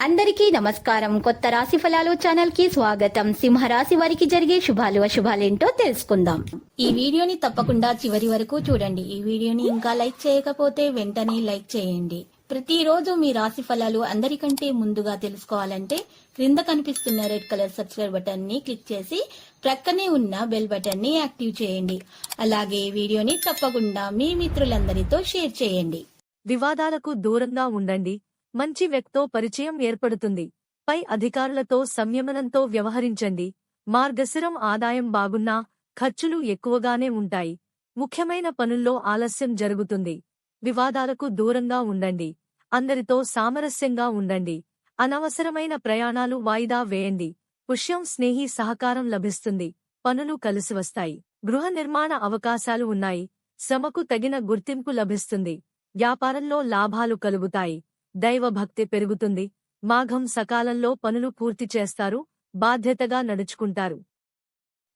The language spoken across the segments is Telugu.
అందరికీ నమస్కారం. కొత్త రాశి ఫలాలు ఛానల్ కి స్వాగతం. సింహరాశి వారికి జరిగే శుభాలు అశుభాలేంటో తెలుసుకుందాం. ఈ వీడియోని తప్పకుండా చివరి వరకు చూడండి. ఈ వీడియోని ఇంకా లైక్ చేయకపోతే వెంటనే లైక్ చేయండి. ప్రతిరోజు మీ రాశి ఫలాలు అందరికంటే ముందుగా తెలుసుకోవాలంటే క్రింద కనిపిస్తున్న రెడ్ కలర్ సబ్స్క్రైబ్ బటన్ ని క్లిక్ చేసి ప్రక్కనే ఉన్న బెల్ బటన్ ని యాక్టివ్ చేయండి. అలాగే వీడియోని తప్పకుండా మీ మిత్రులందరితో షేర్ చేయండి. వివాదాలకు దూరంగా ఉండండి. మంచి వ్యక్తితో పరిచయం ఏర్పడుతుంది. పై అధికారులతో సంయమనంతో వ్యవహరించండి. మార్గశిరం ఆదాయం బాగున్నా ఖర్చులు ఎక్కువగానే ఉంటాయి. ముఖ్యమైన పనుల్లో ఆలస్యం జరుగుతుంది. వివాదాలకు దూరంగా ఉండండి. అందరితో సామరస్యంగా ఉండండి. అనవసరమైన ప్రయాణాలు వాయిదా వేయండి. పుష్యం స్నేహి సహకారం లభిస్తుంది. పనులు కలిసివస్తాయి. గృహ నిర్మాణ అవకాశాలు ఉన్నాయి. శ్రమకు తగిన గుర్తింపు లభిస్తుంది. వ్యాపారంలో లాభాలు కలుగుతాయి. దైవభక్తి పెరుగుతుంది. మాఘం సకాలంలో పనులు పూర్తి చేస్తారు. బాధ్యతగా నడుచుకుంటారు.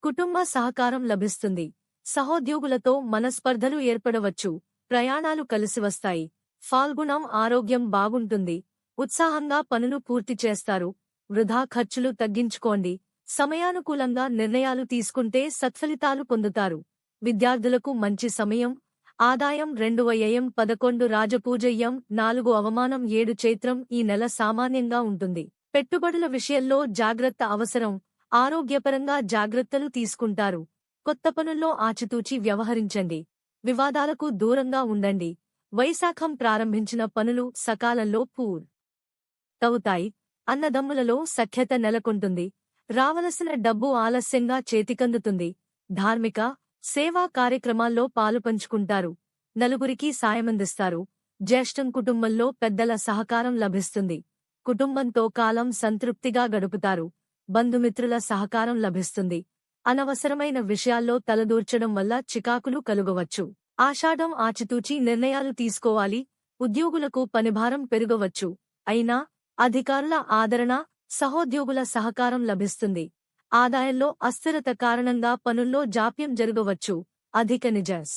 కుటుంబ సహకారం లభిస్తుంది. సహోద్యోగులతో మనస్పర్ధలు ఏర్పడవచ్చు. ప్రయాణాలు కలిసివస్తాయి. ఫాల్గుణం ఆరోగ్యం బాగుంటుంది. ఉత్సాహంగా పనులు పూర్తి చేస్తారు. వృధా ఖర్చులు తగ్గించుకోండి. సమయానుకూలంగా నిర్ణయాలు తీసుకుంటే సత్ఫలితాలు పొందుతారు. విద్యార్థులకు మంచి సమయం. ఆదాయం 2 వ్యయం 11 రాజపూజయ్యం 4 అవమానం 7 చైత్రం. ఈ నెల సామాన్యంగా ఉంటుంది. పెట్టుబడుల విషయంలో జాగ్రత్త అవసరం. ఆరోగ్యపరంగా జాగ్రత్తలు తీసుకుంటారు. కొత్త పనుల్లో ఆచితూచి వ్యవహరించండి. వివాదాలకు దూరంగా ఉండండి. వైశాఖం ప్రారంభించిన పనులు సకాలంలో పూర్తవుతాయి. అన్నదమ్ములలో సఖ్యత నెలకొంటుంది. రావలసిన డబ్బు ఆలస్యంగా చేతికందుతుంది. ధార్మిక సేవా కార్యక్రమాల్లో పాలుపంచుకుంటారు. నలుగురికి సాయమందిస్తారు. జ్యేష్ఠం కుటుంబంలో పెద్దల సహకారం లభిస్తుంది. కుటుంబంతో కాలం సంతృప్తిగా గడుపుతారు. బంధుమిత్రుల సహకారం లభిస్తుంది. అనవసరమైన విషయాల్లో తలదూర్చడం వల్ల చికాకులు కలుగవచ్చు. ఆషాఢం ఆచితూచి నిర్ణయాలు తీసుకోవాలి. ఉద్యోగులకు పనిభారం పెరగవచ్చు. అయినా అధికారుల ఆదరణ, సహోద్యోగుల సహకారం లభిస్తుంది. ఆదాయంలో అస్థిరత కారణంగా పనుల్లో జాప్యం జరగవచ్చు. అధిక నిజస్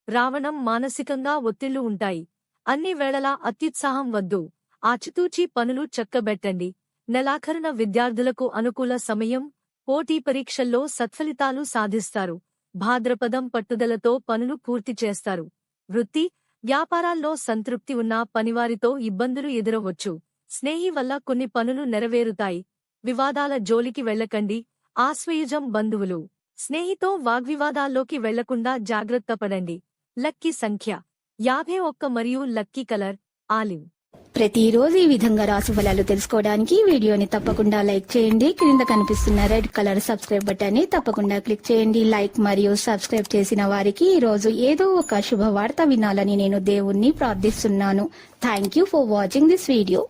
రావణం మానసికంగా ఒత్తిళ్లు ఉంటాయి. అన్ని వేళలా అత్యుత్సాహం వద్దు. ఆచితూచి పనులు చక్కబెట్టండి. నెలాఖరున విద్యార్థులకు అనుకూల సమయం. పోటీ పరీక్షల్లో సత్ఫలితాలు సాధిస్తారు. భాద్రపదం పట్టుదలతో పనులు పూర్తి చేస్తారు. వృత్తి, వ్యాపారాల్లో సంతృప్తి ఉన్నా పనివారితో ఇబ్బందులు ఎదురవచ్చు. స్నేహి వల్ల కొన్ని పనులు నెరవేరుతాయి. వివాదాల జోలికి వెళ్లకండి. ఆశ్వయుజం బంధువులు, స్నేహితో వాగ్వివాదాల్లోకి వెళ్లకుండా జాగ్రత్త పడండి. లక్కీ సంఖ్య 51 మరియు లక్కీ కలర్ ఆలివ్. ప్రతిరోజు ఈ విధంగా రాశి ఫలాలు తెలుసుకోవడానికి వీడియోని తప్పకుండా లైక్ చేయండి. క్రింద కనిపిస్తున్న రెడ్ కలర్ సబ్స్క్రైబ్ బటన్ ని తప్పకుండా క్లిక్ చేయండి. లైక్ మరియు సబ్స్క్రైబ్ చేసిన వారికి ఈ రోజు ఏదో ఒక శుభవార్త వినాలని నేను దేవుణ్ణి ప్రార్థిస్తున్నాను. Thank you for watching this video.